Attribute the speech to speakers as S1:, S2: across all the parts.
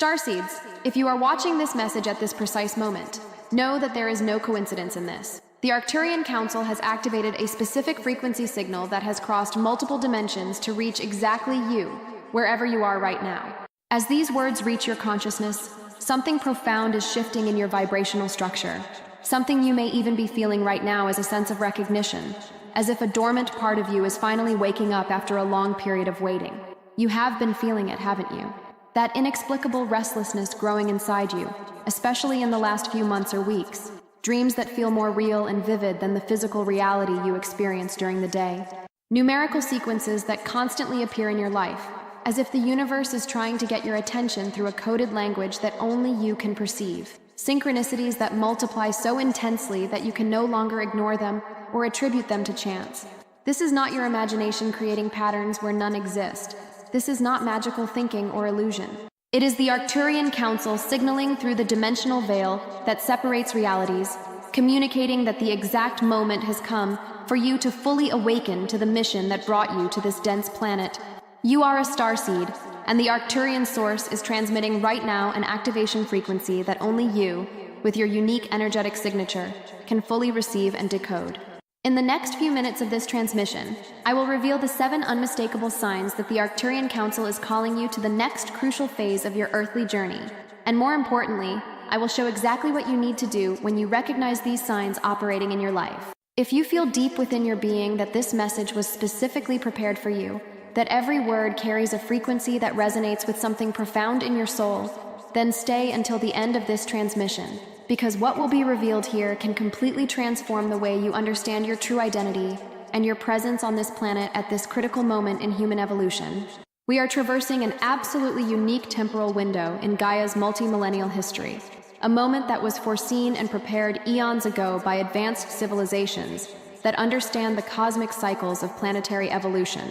S1: Starseeds, if you are watching this message at this precise moment, know that there is no coincidence in this. The Arcturian Council has activated a specific frequency signal that has crossed multiple dimensions to reach exactly you, wherever you are right now. As these words reach your consciousness, something profound is shifting in your vibrational structure. Something you may even be feeling right now is a sense of recognition, as if a dormant part of you is finally waking up after a long period of waiting. You have been feeling it, haven't you? That inexplicable restlessness growing inside you, especially in the last few months or weeks. Dreams that feel more real and vivid than the physical reality you experience during the day. Numerical sequences that constantly appear in your life, as if the universe is trying to get your attention through a coded language that only you can perceive. Synchronicities that multiply so intensely that you can no longer ignore them or attribute them to chance. This is not your imagination creating patterns where none exist. This is not magical thinking or illusion. It is the Arcturian Council signaling through the dimensional veil that separates realities, communicating that the exact moment has come for you to fully awaken to the mission that brought you to this dense planet. You are a starseed, and the Arcturian source is transmitting right now an activation frequency that only you, with your unique energetic signature, can fully receive and decode. In the next few minutes of this transmission, I will reveal the 7 unmistakable signs that the Arcturian Council is calling you to the next crucial phase of your earthly journey. And more importantly, I will show exactly what you need to do when you recognize these signs operating in your life. If you feel deep within your being that this message was specifically prepared for you, that every word carries a frequency that resonates with something profound in your soul, then stay until the end of this transmission. Because what will be revealed here can completely transform the way you understand your true identity and your presence on this planet at this critical moment in human evolution. We are traversing an absolutely unique temporal window in Gaia's multi-millennial history, a moment that was foreseen and prepared eons ago by advanced civilizations that understand the cosmic cycles of planetary evolution.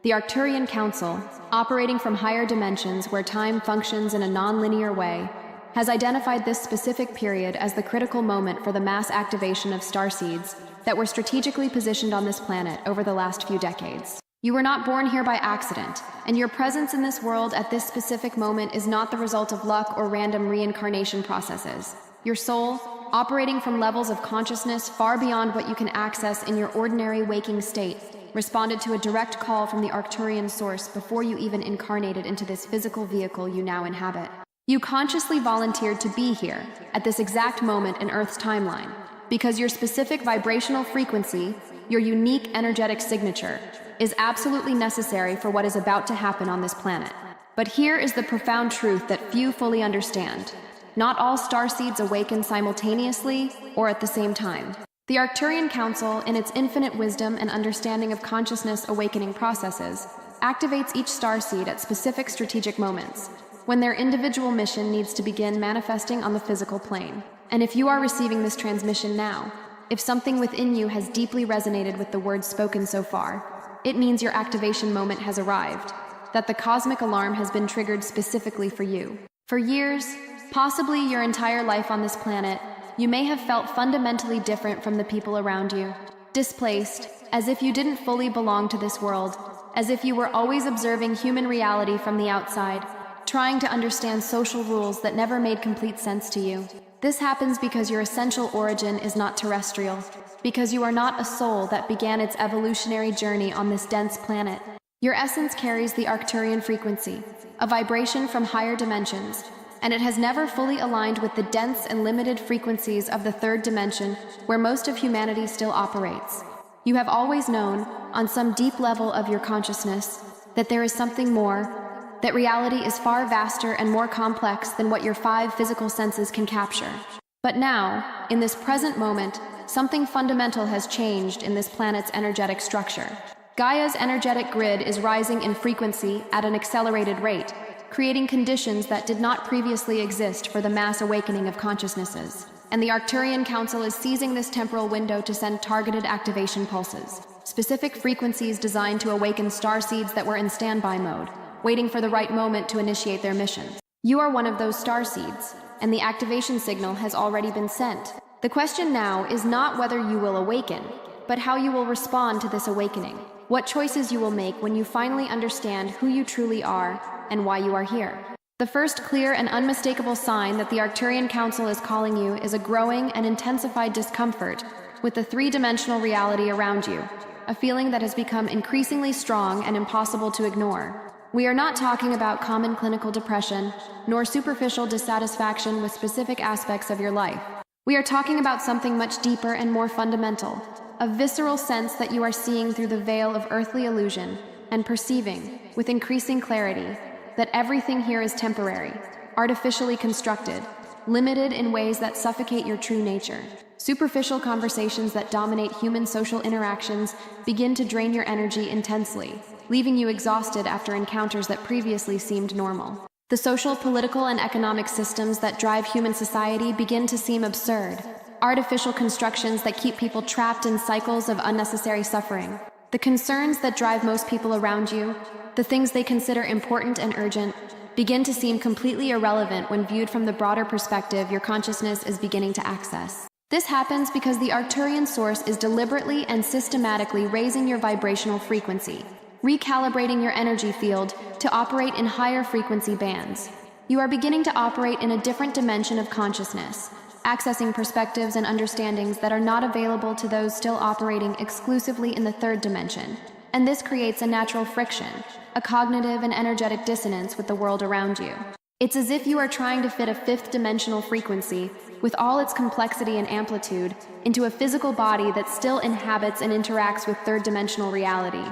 S1: The Arcturian Council, operating from higher dimensions where time functions in a non-linear way, has identified this specific period as the critical moment for the mass activation of starseeds that were strategically positioned on this planet over the last few decades. You were not born here by accident, and your presence in this world at this specific moment is not the result of luck or random reincarnation processes. Your soul, operating from levels of consciousness far beyond what you can access in your ordinary waking state, responded to a direct call from the Arcturian source before you even incarnated into this physical vehicle you now inhabit. You consciously volunteered to be here, at this exact moment in Earth's timeline, because your specific vibrational frequency, your unique energetic signature, is absolutely necessary for what is about to happen on this planet. But here is the profound truth that few fully understand. Not all starseeds awaken simultaneously or at the same time. The Arcturian Council, in its infinite wisdom and understanding of consciousness awakening processes, activates each starseed at specific strategic moments, when their individual mission needs to begin manifesting on the physical plane. And if you are receiving this transmission now, if something within you has deeply resonated with the words spoken so far, it means your activation moment has arrived, that the cosmic alarm has been triggered specifically for you. For years, possibly your entire life on this planet, you may have felt fundamentally different from the people around you, displaced, as if you didn't fully belong to this world, as if you were always observing human reality from the outside, trying to understand social rules that never made complete sense to you. This happens because your essential origin is not terrestrial, because you are not a soul that began its evolutionary journey on this dense planet. Your essence carries the Arcturian frequency, a vibration from higher dimensions, and it has never fully aligned with the dense and limited frequencies of the 3rd dimension where most of humanity still operates. You have always known, on some deep level of your consciousness, that there is something more, that reality is far vaster and more complex than what your 5 physical senses can capture. But now, in this present moment, something fundamental has changed in this planet's energetic structure. Gaia's energetic grid is rising in frequency at an accelerated rate, creating conditions that did not previously exist for the mass awakening of consciousnesses. And the Arcturian Council is seizing this temporal window to send targeted activation pulses, specific frequencies designed to awaken starseeds that were in standby mode, waiting for the right moment to initiate their mission. You are one of those starseeds, and the activation signal has already been sent. The question now is not whether you will awaken, but how you will respond to this awakening. What choices you will make when you finally understand who you truly are and why you are here. The first clear and unmistakable sign that the Arcturian Council is calling you is a growing and intensified discomfort with the three-dimensional reality around you, a feeling that has become increasingly strong and impossible to ignore. We are not talking about common clinical depression, nor superficial dissatisfaction with specific aspects of your life. We are talking about something much deeper and more fundamental, a visceral sense that you are seeing through the veil of earthly illusion and perceiving, with increasing clarity, that everything here is temporary, artificially constructed, limited in ways that suffocate your true nature. Superficial conversations that dominate human social interactions begin to drain your energy intensely, leaving you exhausted after encounters that previously seemed normal. The social, political, and economic systems that drive human society begin to seem absurd, artificial constructions that keep people trapped in cycles of unnecessary suffering. The concerns that drive most people around you, the things they consider important and urgent, begin to seem completely irrelevant when viewed from the broader perspective your consciousness is beginning to access. This happens because the Arcturian source is deliberately and systematically raising your vibrational frequency, recalibrating your energy field to operate in higher frequency bands. You are beginning to operate in a different dimension of consciousness, accessing perspectives and understandings that are not available to those still operating exclusively in the third dimension. And this creates a natural friction, a cognitive and energetic dissonance with the world around you. It's as if you are trying to fit a fifth-dimensional frequency, with all its complexity and amplitude, into a physical body that still inhabits and interacts with third-dimensional reality.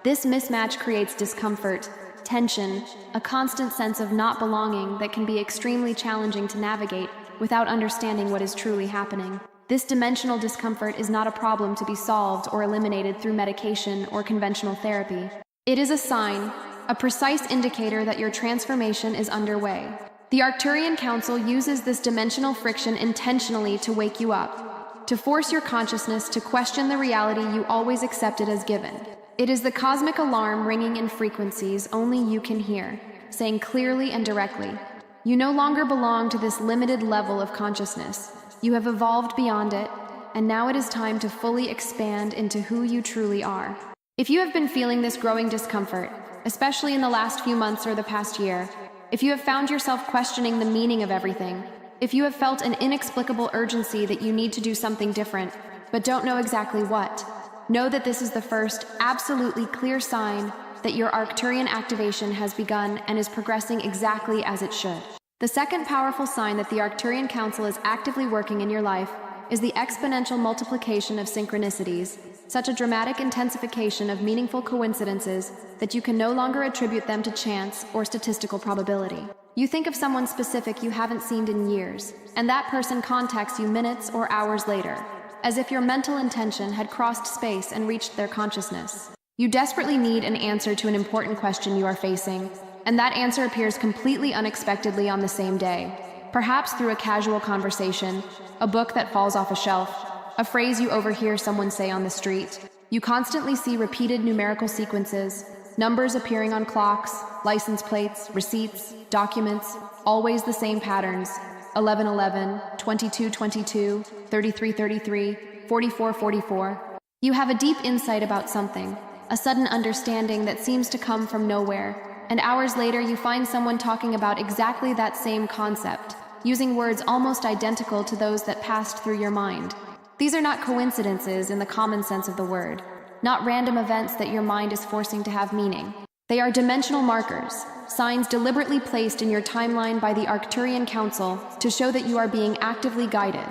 S1: This mismatch creates discomfort, tension, a constant sense of not belonging that can be extremely challenging to navigate without understanding what is truly happening. This dimensional discomfort is not a problem to be solved or eliminated through medication or conventional therapy. It is a sign, a precise indicator that your transformation is underway. The Arcturian Council uses this dimensional friction intentionally to wake you up, to force your consciousness to question the reality you always accepted as given. It is the cosmic alarm ringing in frequencies only you can hear, saying clearly and directly, you no longer belong to this limited level of consciousness. You have evolved beyond it, and now it is time to fully expand into who you truly are. If you have been feeling this growing discomfort, especially in the last few months or the past year, if you have found yourself questioning the meaning of everything, if you have felt an inexplicable urgency that you need to do something different, but don't know exactly what, know that this is the first, absolutely clear sign that your Arcturian activation has begun and is progressing exactly as it should. The second powerful sign that the Arcturian Council is actively working in your life is the exponential multiplication of synchronicities, such a dramatic intensification of meaningful coincidences that you can no longer attribute them to chance or statistical probability. You think of someone specific you haven't seen in years, and that person contacts you minutes or hours later, as if your mental intention had crossed space and reached their consciousness. You desperately need an answer to an important question you are facing, and that answer appears completely unexpectedly on the same day, perhaps through a casual conversation, a book that falls off a shelf, a phrase you overhear someone say on the street. You constantly see repeated numerical sequences, numbers appearing on clocks, license plates, receipts, documents, always the same patterns: 1111, 2222, 3333, 4444. You have a deep insight about something, a sudden understanding that seems to come from nowhere, and hours later you find someone talking about exactly that same concept, using words almost identical to those that passed through your mind. These are not coincidences in the common sense of the word, not random events that your mind is forcing to have meaning. They are dimensional markers, signs deliberately placed in your timeline by the Arcturian Council to show that you are being actively guided,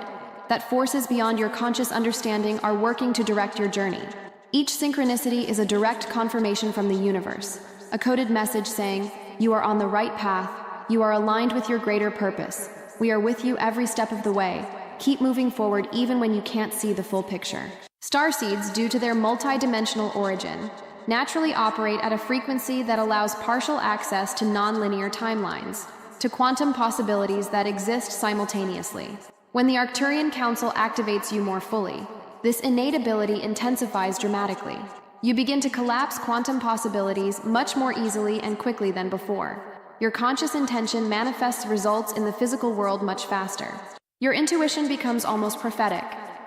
S1: that forces beyond your conscious understanding are working to direct your journey. Each synchronicity is a direct confirmation from the universe, a coded message saying, you are on the right path, you are aligned with your greater purpose, we are with you every step of the way, keep moving forward even when you can't see the full picture. Starseeds, due to their multi-dimensional origin, naturally operate at a frequency that allows partial access to non-linear timelines, to quantum possibilities that exist simultaneously. When the Arcturian Council activates you more fully, this innate ability intensifies dramatically. You begin to collapse quantum possibilities much more easily and quickly than before. Your conscious intention manifests results in the physical world much faster. Your intuition becomes almost prophetic,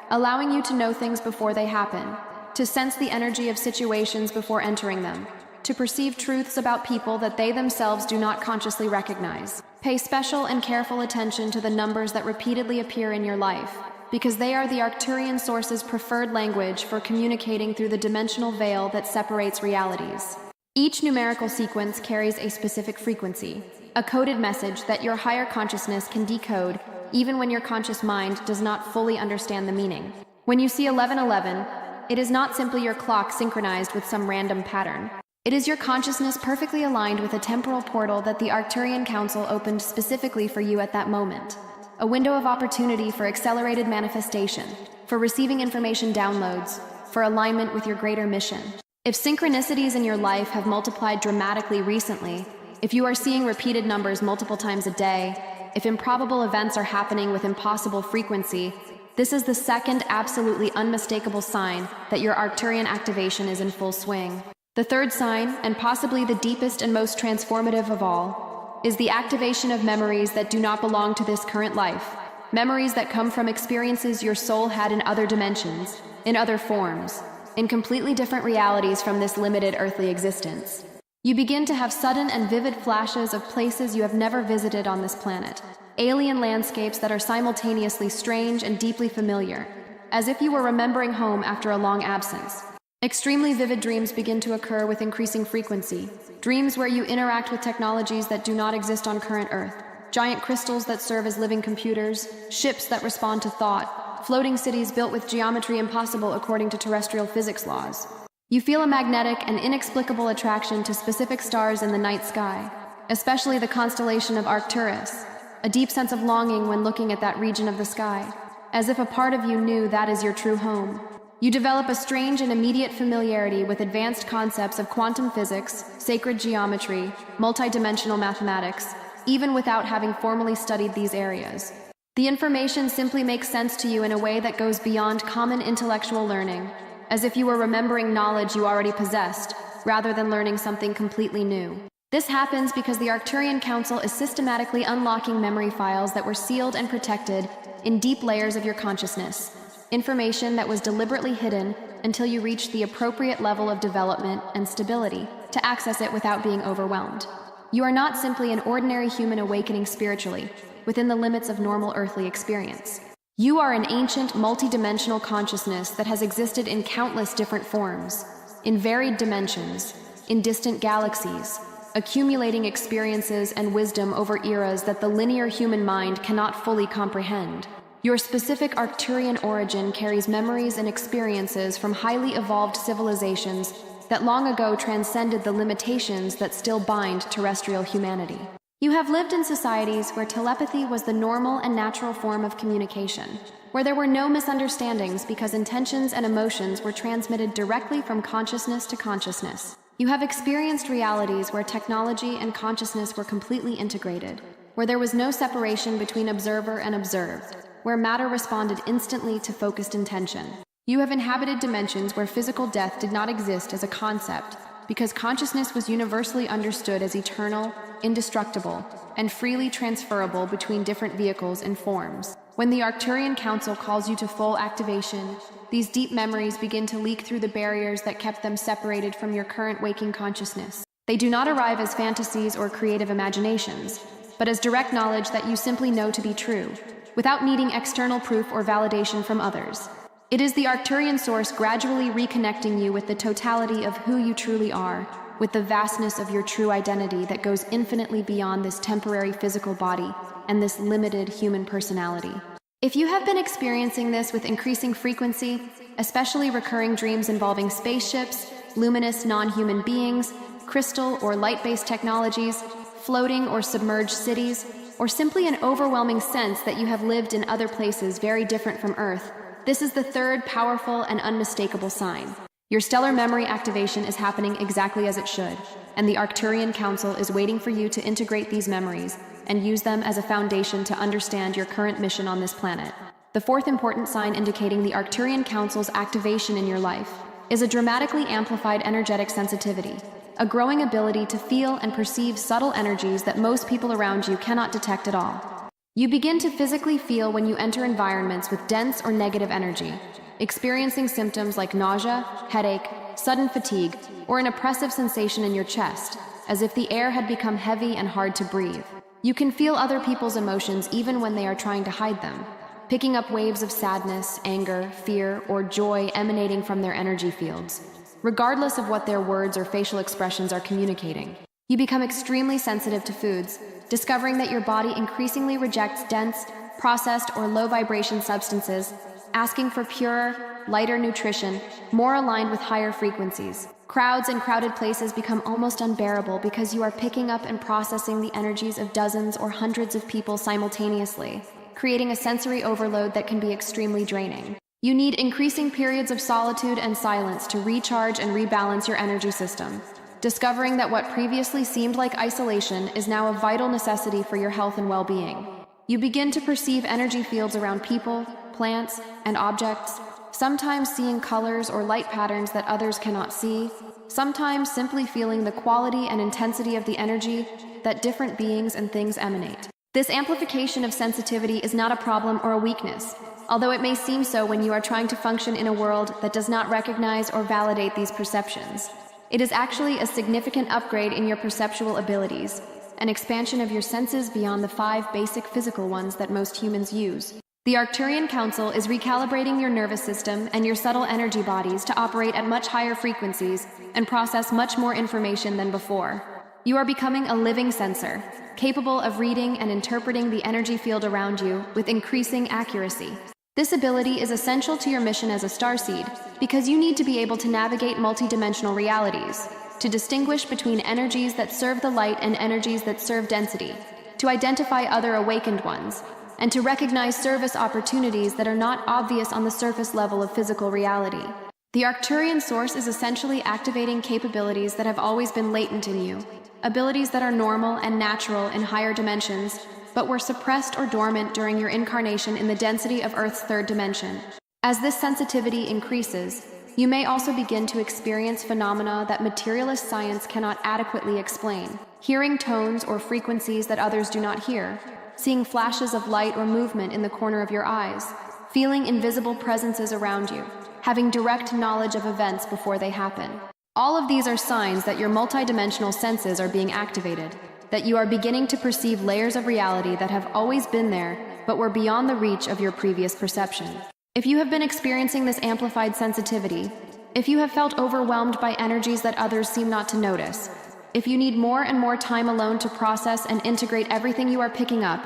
S1: allowing you to know things before they happen, to sense the energy of situations before entering them, to perceive truths about people that they themselves do not consciously recognize. Pay special and careful attention to the numbers that repeatedly appear in your life, because they are the Arcturian source's preferred language for communicating through the dimensional veil that separates realities. Each numerical sequence carries a specific frequency, a coded message that your higher consciousness can decode even when your conscious mind does not fully understand the meaning. When you see 1111, it is not simply your clock synchronized with some random pattern. It is your consciousness perfectly aligned with a temporal portal that the Arcturian Council opened specifically for you at that moment. A window of opportunity for accelerated manifestation, for receiving information downloads, for alignment with your greater mission. If synchronicities in your life have multiplied dramatically recently, if you are seeing repeated numbers multiple times a day, if improbable events are happening with impossible frequency, this is the second absolutely unmistakable sign that your Arcturian activation is in full swing. The third sign, and possibly the deepest and most transformative of all, is the activation of memories that do not belong to this current life. Memories that come from experiences your soul had in other dimensions, in other forms, in completely different realities from this limited earthly existence. You begin to have sudden and vivid flashes of places you have never visited on this planet, alien landscapes that are simultaneously strange and deeply familiar, as if you were remembering home after a long absence. Extremely vivid dreams begin to occur with increasing frequency, dreams where you interact with technologies that do not exist on current Earth, giant crystals that serve as living computers, ships that respond to thought, floating cities built with geometry impossible according to terrestrial physics laws. You feel a magnetic and inexplicable attraction to specific stars in the night sky, especially the constellation of Arcturus, a deep sense of longing when looking at that region of the sky, as if a part of you knew that is your true home. You develop a strange and immediate familiarity with advanced concepts of quantum physics, sacred geometry, multidimensional mathematics, even without having formally studied these areas. The information simply makes sense to you in a way that goes beyond common intellectual learning, as if you were remembering knowledge you already possessed, rather than learning something completely new. This happens because the Arcturian Council is systematically unlocking memory files that were sealed and protected in deep layers of your consciousness. Information that was deliberately hidden until you reach the appropriate level of development and stability to access it without being overwhelmed. You are not simply an ordinary human awakening spiritually, within the limits of normal earthly experience. You are an ancient, multidimensional consciousness that has existed in countless different forms, in varied dimensions, in distant galaxies, accumulating experiences and wisdom over eras that the linear human mind cannot fully comprehend. Your specific Arcturian origin carries memories and experiences from highly evolved civilizations that long ago transcended the limitations that still bind terrestrial humanity. You have lived in societies where telepathy was the normal and natural form of communication, where there were no misunderstandings because intentions and emotions were transmitted directly from consciousness to consciousness. You have experienced realities where technology and consciousness were completely integrated, where there was no separation between observer and observed, where matter responded instantly to focused intention. You have inhabited dimensions where physical death did not exist as a concept, because consciousness was universally understood as eternal, indestructible, and freely transferable between different vehicles and forms. When the Arcturian Council calls you to full activation, these deep memories begin to leak through the barriers that kept them separated from your current waking consciousness. They do not arrive as fantasies or creative imaginations, but as direct knowledge that you simply know to be true, without needing external proof or validation from others. It is the Arcturian source gradually reconnecting you with the totality of who you truly are, with the vastness of your true identity that goes infinitely beyond this temporary physical body and this limited human personality. If you have been experiencing this with increasing frequency, especially recurring dreams involving spaceships, luminous non-human beings, crystal or light-based technologies, floating or submerged cities, or simply an overwhelming sense that you have lived in other places very different from Earth, this is the third powerful and unmistakable sign. Your stellar memory activation is happening exactly as it should, and the Arcturian Council is waiting for you to integrate these memories and use them as a foundation to understand your current mission on this planet. The fourth important sign indicating the Arcturian Council's activation in your life is a dramatically amplified energetic sensitivity, a growing ability to feel and perceive subtle energies that most people around you cannot detect at all. You begin to physically feel when you enter environments with dense or negative energy, experiencing symptoms like nausea, headache, sudden fatigue, or an oppressive sensation in your chest, as if the air had become heavy and hard to breathe. You can feel other people's emotions even when they are trying to hide them, picking up waves of sadness, anger, fear, or joy emanating from their energy fields, regardless of what their words or facial expressions are communicating. You become extremely sensitive to foods, discovering that your body increasingly rejects dense, processed, or low-vibration substances, asking for purer, lighter nutrition, more aligned with higher frequencies. Crowds and crowded places become almost unbearable because you are picking up and processing the energies of dozens or hundreds of people simultaneously, creating a sensory overload that can be extremely draining. You need increasing periods of solitude and silence to recharge and rebalance your energy system, discovering that what previously seemed like isolation is now a vital necessity for your health and well-being. You begin to perceive energy fields around people, plants, and objects, sometimes seeing colors or light patterns that others cannot see, sometimes simply feeling the quality and intensity of the energy that different beings and things emanate. This amplification of sensitivity is not a problem or a weakness, although it may seem so when you are trying to function in a world that does not recognize or validate these perceptions. It is actually a significant upgrade in your perceptual abilities, an expansion of your senses beyond the 5 basic physical ones that most humans use. The Arcturian Council is recalibrating your nervous system and your subtle energy bodies to operate at much higher frequencies and process much more information than before. You are becoming a living sensor, capable of reading and interpreting the energy field around you with increasing accuracy. This ability is essential to your mission as a starseed because you need to be able to navigate multidimensional realities, to distinguish between energies that serve the light and energies that serve density, to identify other awakened ones, and to recognize service opportunities that are not obvious on the surface level of physical reality. The Arcturian source is essentially activating capabilities that have always been latent in you, abilities that are normal and natural in higher dimensions, but were suppressed or dormant during your incarnation in the density of Earth's 3rd dimension. As this sensitivity increases, you may also begin to experience phenomena that materialist science cannot adequately explain, hearing tones or frequencies that others do not hear, seeing flashes of light or movement in the corner of your eyes, feeling invisible presences around you, having direct knowledge of events before they happen. All of these are signs that your multidimensional senses are being activated, that you are beginning to perceive layers of reality that have always been there, but were beyond the reach of your previous perception. If you have been experiencing this amplified sensitivity, if you have felt overwhelmed by energies that others seem not to notice, if you need more and more time alone to process and integrate everything you are picking up,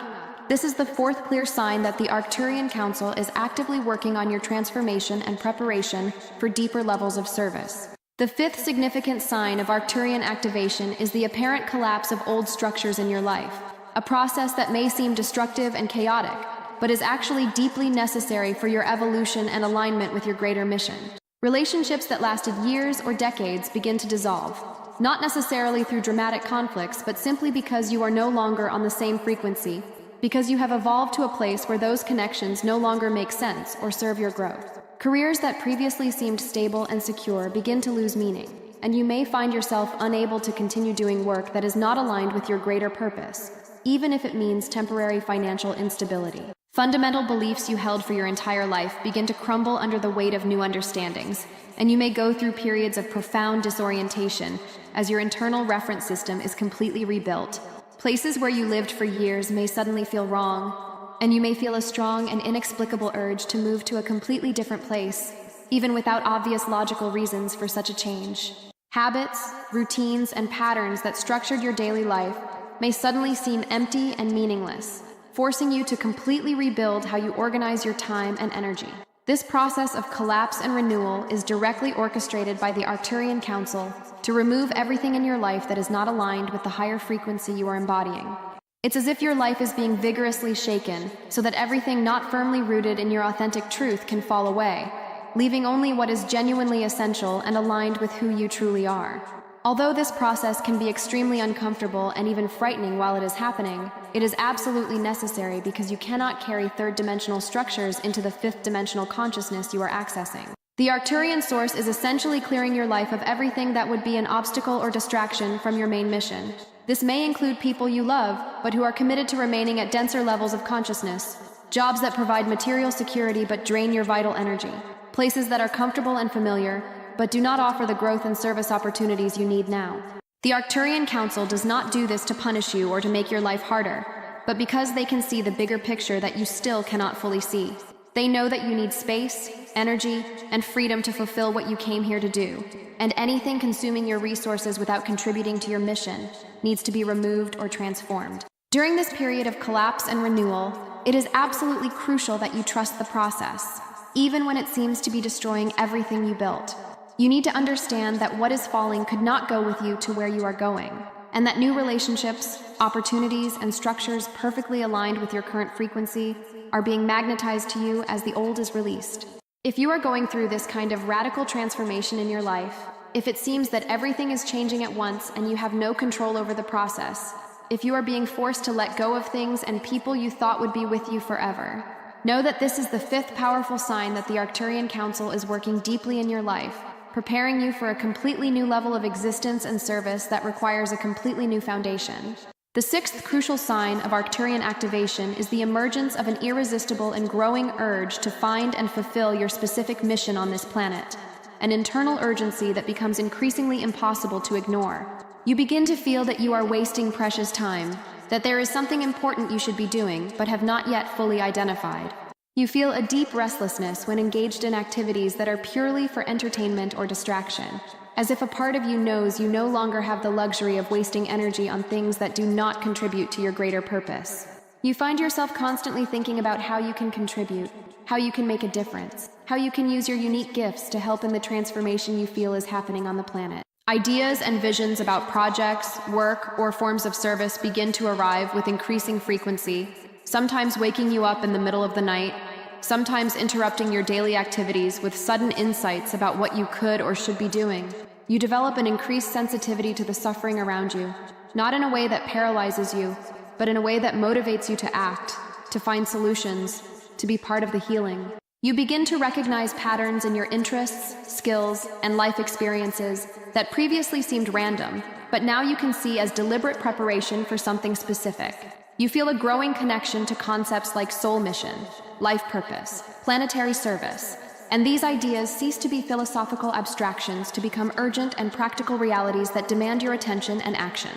S1: this is the 4th clear sign that the Arcturian Council is actively working on your transformation and preparation for deeper levels of service. The 5th significant sign of Arcturian activation is the apparent collapse of old structures in your life, a process that may seem destructive and chaotic, but is actually deeply necessary for your evolution and alignment with your greater mission. Relationships that lasted years or decades begin to dissolve, not necessarily through dramatic conflicts, but simply because you are no longer on the same frequency, because you have evolved to a place where those connections no longer make sense or serve your growth. Careers that previously seemed stable and secure begin to lose meaning, and you may find yourself unable to continue doing work that is not aligned with your greater purpose, even if it means temporary financial instability. Fundamental beliefs you held for your entire life begin to crumble under the weight of new understandings, and you may go through periods of profound disorientation as your internal reference system is completely rebuilt. Places where you lived for years may suddenly feel wrong, and you may feel a strong and inexplicable urge to move to a completely different place, even without obvious logical reasons for such a change. Habits, routines, and patterns that structured your daily life may suddenly seem empty and meaningless, forcing you to completely rebuild how you organize your time and energy. This process of collapse and renewal is directly orchestrated by the Arcturian Council to remove everything in your life that is not aligned with the higher frequency you are embodying. It's as if your life is being vigorously shaken so that everything not firmly rooted in your authentic truth can fall away, leaving only what is genuinely essential and aligned with who you truly are. Although this process can be extremely uncomfortable and even frightening while it is happening, it is absolutely necessary because you cannot carry 3rd-dimensional structures into the 5th-dimensional consciousness you are accessing. The Arcturian source is essentially clearing your life of everything that would be an obstacle or distraction from your main mission. This may include people you love, but who are committed to remaining at denser levels of consciousness, jobs that provide material security but drain your vital energy, places that are comfortable and familiar, but do not offer the growth and service opportunities you need now. The Arcturian Council does not do this to punish you or to make your life harder, but because they can see the bigger picture that you still cannot fully see. They know that you need space, energy, and freedom to fulfill what you came here to do, and anything consuming your resources without contributing to your mission needs to be removed or transformed. During this period of collapse and renewal, it is absolutely crucial that you trust the process, even when it seems to be destroying everything you built. You need to understand that what is falling could not go with you to where you are going, and that new relationships, opportunities, and structures perfectly aligned with your current frequency are being magnetized to you as the old is released. If you are going through this kind of radical transformation in your life, if it seems that everything is changing at once and you have no control over the process, if you are being forced to let go of things and people you thought would be with you forever, know that this is the fifth powerful sign that the Arcturian Council is working deeply in your life, preparing you for a completely new level of existence and service that requires a completely new foundation. The sixth crucial sign of Arcturian activation is the emergence of an irresistible and growing urge to find and fulfill your specific mission on this planet, an internal urgency that becomes increasingly impossible to ignore. You begin to feel that you are wasting precious time, that there is something important you should be doing but have not yet fully identified. You feel a deep restlessness when engaged in activities that are purely for entertainment or distraction, as if a part of you knows you no longer have the luxury of wasting energy on things that do not contribute to your greater purpose. You find yourself constantly thinking about how you can contribute, how you can make a difference, how you can use your unique gifts to help in the transformation you feel is happening on the planet. Ideas and visions about projects, work, or forms of service begin to arrive with increasing frequency, sometimes waking you up in the middle of the night, sometimes interrupting your daily activities with sudden insights about what you could or should be doing. You develop an increased sensitivity to the suffering around you, not in a way that paralyzes you, but in a way that motivates you to act, to find solutions, to be part of the healing. You begin to recognize patterns in your interests, skills, and life experiences that previously seemed random, but now you can see as deliberate preparation for something specific. You feel a growing connection to concepts like soul mission, life purpose, planetary service, and these ideas cease to be philosophical abstractions to become urgent and practical realities that demand your attention and action.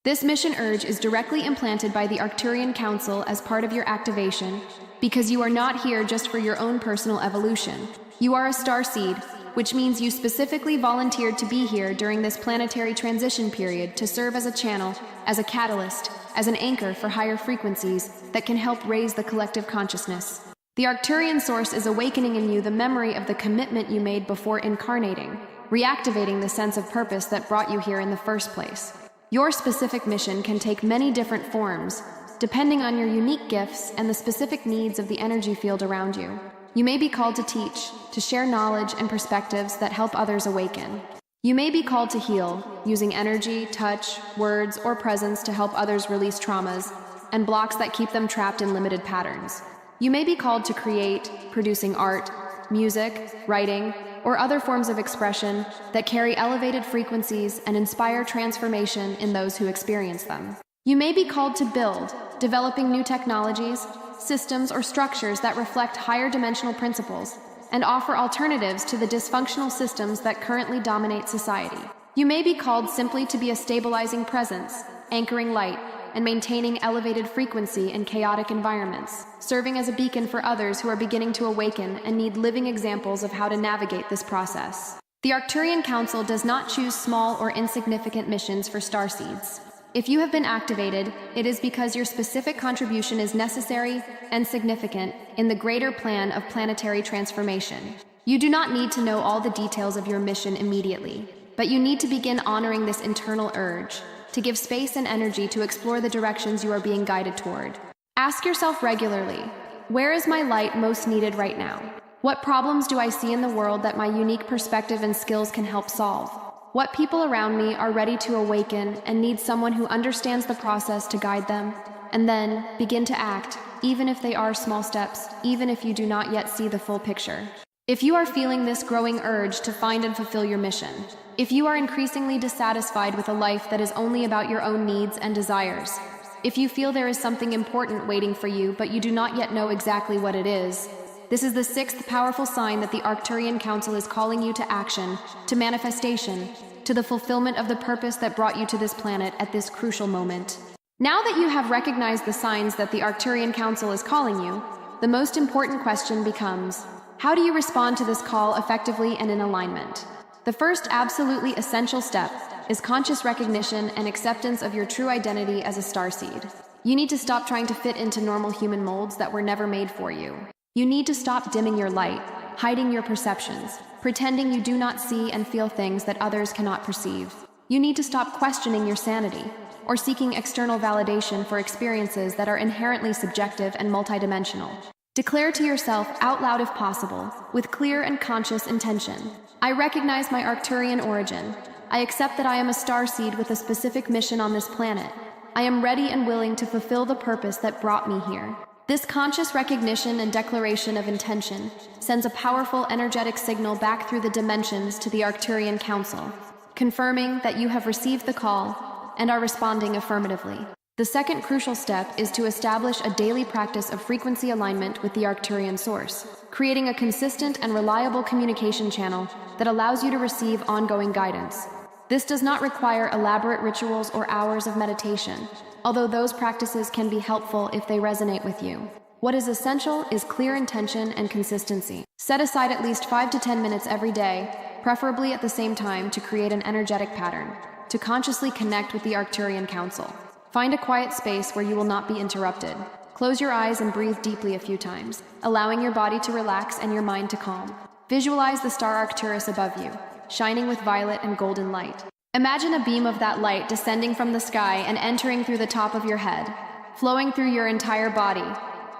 S1: This mission urge is directly implanted by the Arcturian Council as part of your activation, because you are not here just for your own personal evolution. You are a starseed, which means you specifically volunteered to be here during this planetary transition period to serve as a channel, as a catalyst, as an anchor for higher frequencies that can help raise the collective consciousness. The Arcturian source is awakening in you the memory of the commitment you made before incarnating, reactivating the sense of purpose that brought you here in the first place. Your specific mission can take many different forms, depending on your unique gifts and the specific needs of the energy field around you. You may be called to teach, to share knowledge and perspectives that help others awaken. You may be called to heal, using energy, touch, words, or presence to help others release traumas and blocks that keep them trapped in limited patterns. You may be called to create, producing art, music, writing, or other forms of expression that carry elevated frequencies and inspire transformation in those who experience them. You may be called to build, developing new technologies, systems, or structures that reflect higher dimensional principles and offer alternatives to the dysfunctional systems that currently dominate society. You may be called simply to be a stabilizing presence, anchoring light, and maintaining elevated frequency in chaotic environments, serving as a beacon for others who are beginning to awaken and need living examples of how to navigate this process. The Arcturian Council does not choose small or insignificant missions for starseeds. If you have been activated, it is because your specific contribution is necessary and significant in the greater plan of planetary transformation. You do not need to know all the details of your mission immediately, but you need to begin honoring this internal urge, to give space and energy to explore the directions you are being guided toward. Ask yourself regularly, where is my light most needed right now? What problems do I see in the world that my unique perspective and skills can help solve? What people around me are ready to awaken and need someone who understands the process to guide them? And then begin to act, even if they are small steps, even if you do not yet see the full picture. If you are feeling this growing urge to find and fulfill your mission, if you are increasingly dissatisfied with a life that is only about your own needs and desires, if you feel there is something important waiting for you but you do not yet know exactly what it is, This is the sixth powerful sign that the Arcturian Council is calling you to action, to manifestation, to the fulfillment of the purpose that brought you to this planet at this crucial moment. Now that you have recognized the signs that the Arcturian Council is calling you, the most important question becomes, how do you respond to this call effectively and in alignment? The first absolutely essential step is conscious recognition and acceptance of your true identity as a starseed. You need to stop trying to fit into normal human molds that were never made for you. You need to stop dimming your light, hiding your perceptions, pretending you do not see and feel things that others cannot perceive. You need to stop questioning your sanity, or seeking external validation for experiences that are inherently subjective and multidimensional. Declare to yourself out loud if possible, with clear and conscious intention. I recognize my Arcturian origin. I accept that I am a starseed with a specific mission on this planet. I am ready and willing to fulfill the purpose that brought me here. This conscious recognition and declaration of intention sends a powerful energetic signal back through the dimensions to the Arcturian Council, confirming that you have received the call and are responding affirmatively. The second crucial step is to establish a daily practice of frequency alignment with the Arcturian source, creating a consistent and reliable communication channel that allows you to receive ongoing guidance. This does not require elaborate rituals or hours of meditation, although those practices can be helpful if they resonate with you. What is essential is clear intention and consistency. Set aside at least 5 to 10 minutes every day, preferably at the same time, to create an energetic pattern, to consciously connect with the Arcturian Council. Find a quiet space where you will not be interrupted. Close your eyes and breathe deeply a few times, allowing your body to relax and your mind to calm. Visualize the star Arcturus above you, shining with violet and golden light. Imagine a beam of that light descending from the sky and entering through the top of your head, flowing through your entire body,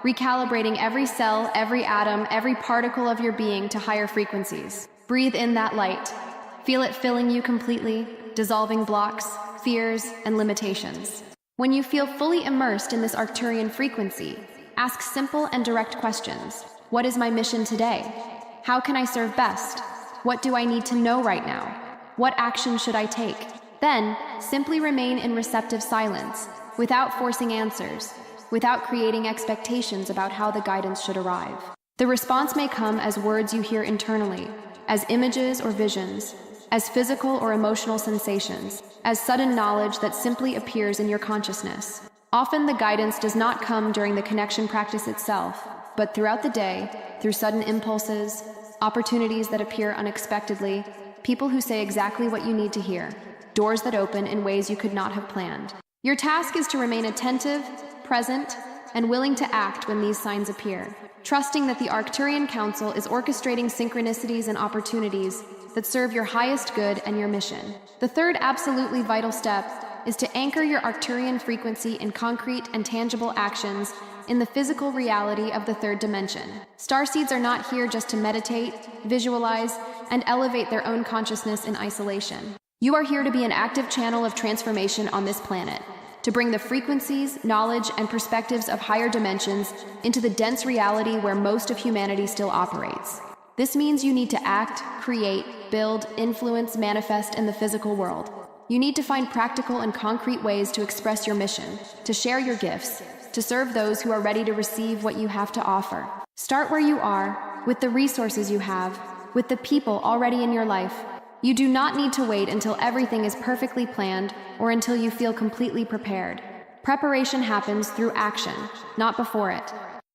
S1: recalibrating every cell, every atom, every particle of your being to higher frequencies. Breathe in that light. Feel it filling you completely, dissolving blocks, fears, and limitations. When you feel fully immersed in this Arcturian frequency, ask simple and direct questions. What is my mission today? How can I serve best? What do I need to know right now? What action should I take? Then, simply remain in receptive silence, without forcing answers, without creating expectations about how the guidance should arrive. The response may come as words you hear internally, as images or visions, as physical or emotional sensations, as sudden knowledge that simply appears in your consciousness. Often the guidance does not come during the connection practice itself, but throughout the day, through sudden impulses, opportunities that appear unexpectedly, people who say exactly what you need to hear, doors that open in ways you could not have planned. Your task is to remain attentive, present, and willing to act when these signs appear, trusting that the Arcturian Council is orchestrating synchronicities and opportunities that serve your highest good and your mission. The third absolutely vital step is to anchor your Arcturian frequency in concrete and tangible actions in the physical reality of the third dimension. Starseeds are not here just to meditate, visualize, and elevate their own consciousness in isolation. You are here to be an active channel of transformation on this planet, to bring the frequencies, knowledge, and perspectives of higher dimensions into the dense reality where most of humanity still operates. This means you need to act, create, build, influence, manifest in the physical world. You need to find practical and concrete ways to express your mission, to share your gifts, to serve those who are ready to receive what you have to offer. Start where you are, with the resources you have, with the people already in your life. You do not need to wait until everything is perfectly planned or until you feel completely prepared. Preparation happens through action, not before it.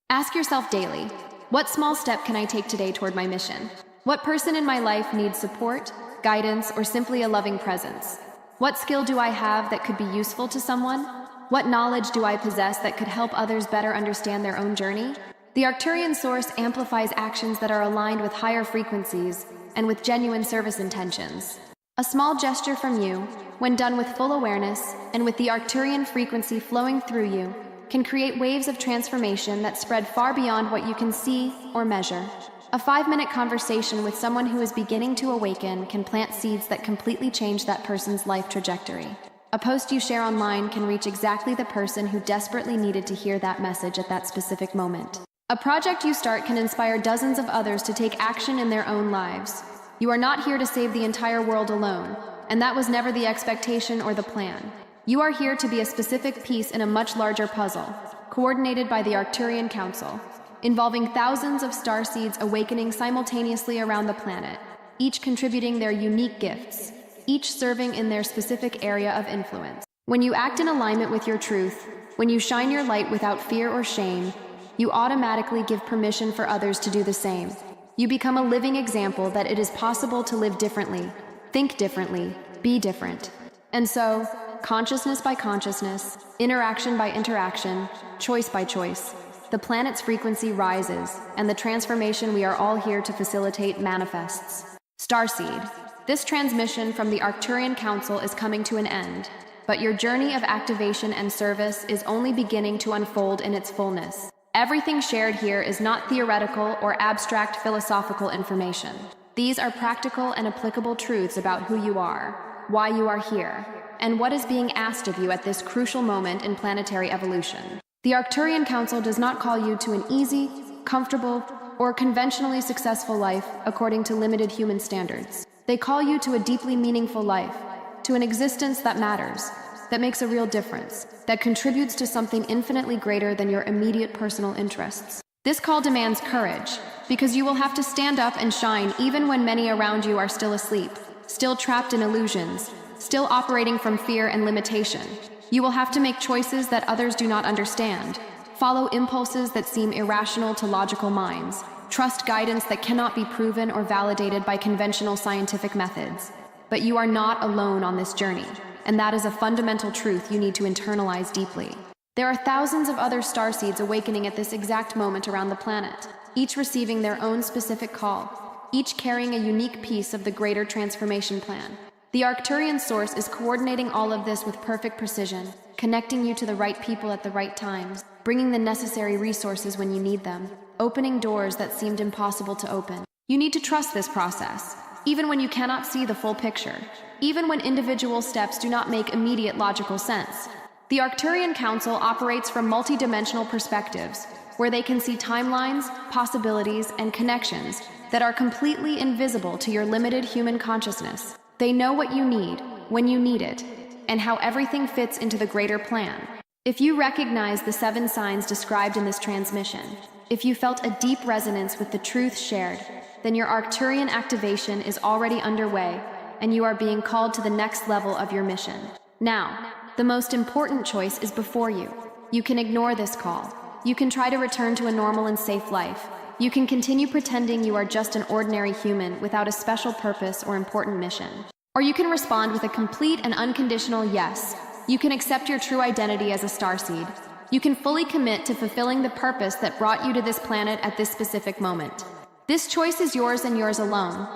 S1: Ask yourself daily, what small step can I take today toward my mission? What person in my life needs support, guidance, or simply a loving presence? What skill do I have that could be useful to someone? What knowledge do I possess that could help others better understand their own journey? The Arcturian source amplifies actions that are aligned with higher frequencies and with genuine service intentions. A small gesture from you, when done with full awareness and with the Arcturian frequency flowing through you, can create waves of transformation that spread far beyond what you can see or measure. A 5-minute conversation with someone who is beginning to awaken can plant seeds that completely change that person's life trajectory. A post you share online can reach exactly the person who desperately needed to hear that message at that specific moment. A project you start can inspire dozens of others to take action in their own lives. You are not here to save the entire world alone, and that was never the expectation or the plan. You are here to be a specific piece in a much larger puzzle, coordinated by the Arcturian Council. involving thousands of starseeds awakening simultaneously around the planet, each contributing their unique gifts, each serving in their specific area of influence. When you act in alignment with your truth, when you shine your light without fear or shame, you automatically give permission for others to do the same. You become a living example that it is possible to live differently, think differently, be different. And so, consciousness by consciousness, interaction by interaction, choice by choice, the planet's frequency rises, and the transformation we are all here to facilitate manifests. Starseed, this transmission from the Arcturian Council is coming to an end, but your journey of activation and service is only beginning to unfold in its fullness. Everything shared here is not theoretical or abstract philosophical information. These are practical and applicable truths about who you are, why you are here, and what is being asked of you at this crucial moment in planetary evolution. The Arcturian Council does not call you to an easy, comfortable, or conventionally successful life according to limited human standards. They call you to a deeply meaningful life, to an existence that matters, that makes a real difference, that contributes to something infinitely greater than your immediate personal interests. This call demands courage, because you will have to stand up and shine even when many around you are still asleep, still trapped in illusions, still operating from fear and limitation. You will have to make choices that others do not understand, follow impulses that seem irrational to logical minds, trust guidance that cannot be proven or validated by conventional scientific methods. But you are not alone on this journey, and that is a fundamental truth you need to internalize deeply. There are thousands of other starseeds awakening at this exact moment around the planet, each receiving their own specific call, each carrying a unique piece of the greater transformation plan. The Arcturian source is coordinating all of this with perfect precision, connecting you to the right people at the right times, bringing the necessary resources when you need them, opening doors that seemed impossible to open. You need to trust this process, even when you cannot see the full picture, even when individual steps do not make immediate logical sense. The Arcturian Council operates from multidimensional perspectives, where they can see timelines, possibilities, and connections that are completely invisible to your limited human consciousness. They know what you need, when you need it, and how everything fits into the greater plan. If you recognize the 7 signs described in this transmission, if you felt a deep resonance with the truth shared, then your Arcturian activation is already underway, and you are being called to the next level of your mission. Now, the most important choice is before you. You can ignore this call. You can try to return to a normal and safe life. You can continue pretending you are just an ordinary human without a special purpose or important mission. Or you can respond with a complete and unconditional yes. You can accept your true identity as a starseed. You can fully commit to fulfilling the purpose that brought you to this planet at this specific moment. This choice is yours and yours alone.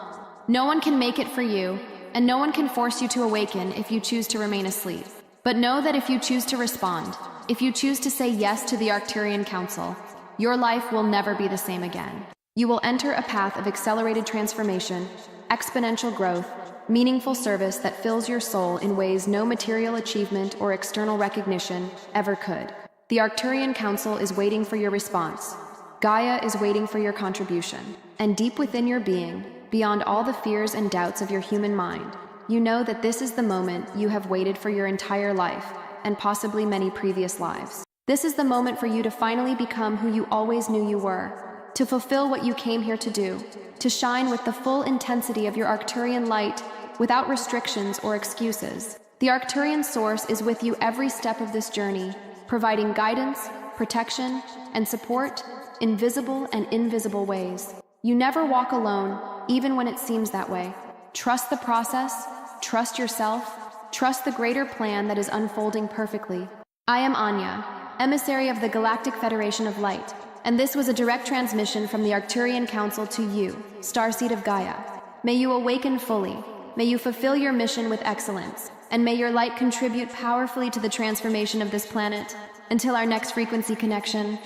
S1: No one can make it for you, and no one can force you to awaken if you choose to remain asleep. But know that if you choose to respond, if you choose to say yes to the Arcturian Council, your life will never be the same again. You will enter a path of accelerated transformation, exponential growth, meaningful service that fills your soul in ways no material achievement or external recognition ever could. The Arcturian Council is waiting for your response. Gaia is waiting for your contribution. And deep within your being, beyond all the fears and doubts of your human mind, you know that this is the moment you have waited for your entire life, and possibly many previous lives. This is the moment for you to finally become who you always knew you were, to fulfill what you came here to do, to shine with the full intensity of your Arcturian light, without restrictions or excuses. The Arcturian source is with you every step of this journey, providing guidance, protection, and support in visible and invisible ways. You never walk alone, even when it seems that way. Trust the process, trust yourself, trust the greater plan that is unfolding perfectly. I am Anya, emissary of the Galactic Federation of Light, and this was a direct transmission from the Arcturian Council to you, Starseed of Gaia. May you awaken fully, may you fulfill your mission with excellence, and may your light contribute powerfully to the transformation of this planet. Until our next frequency connection,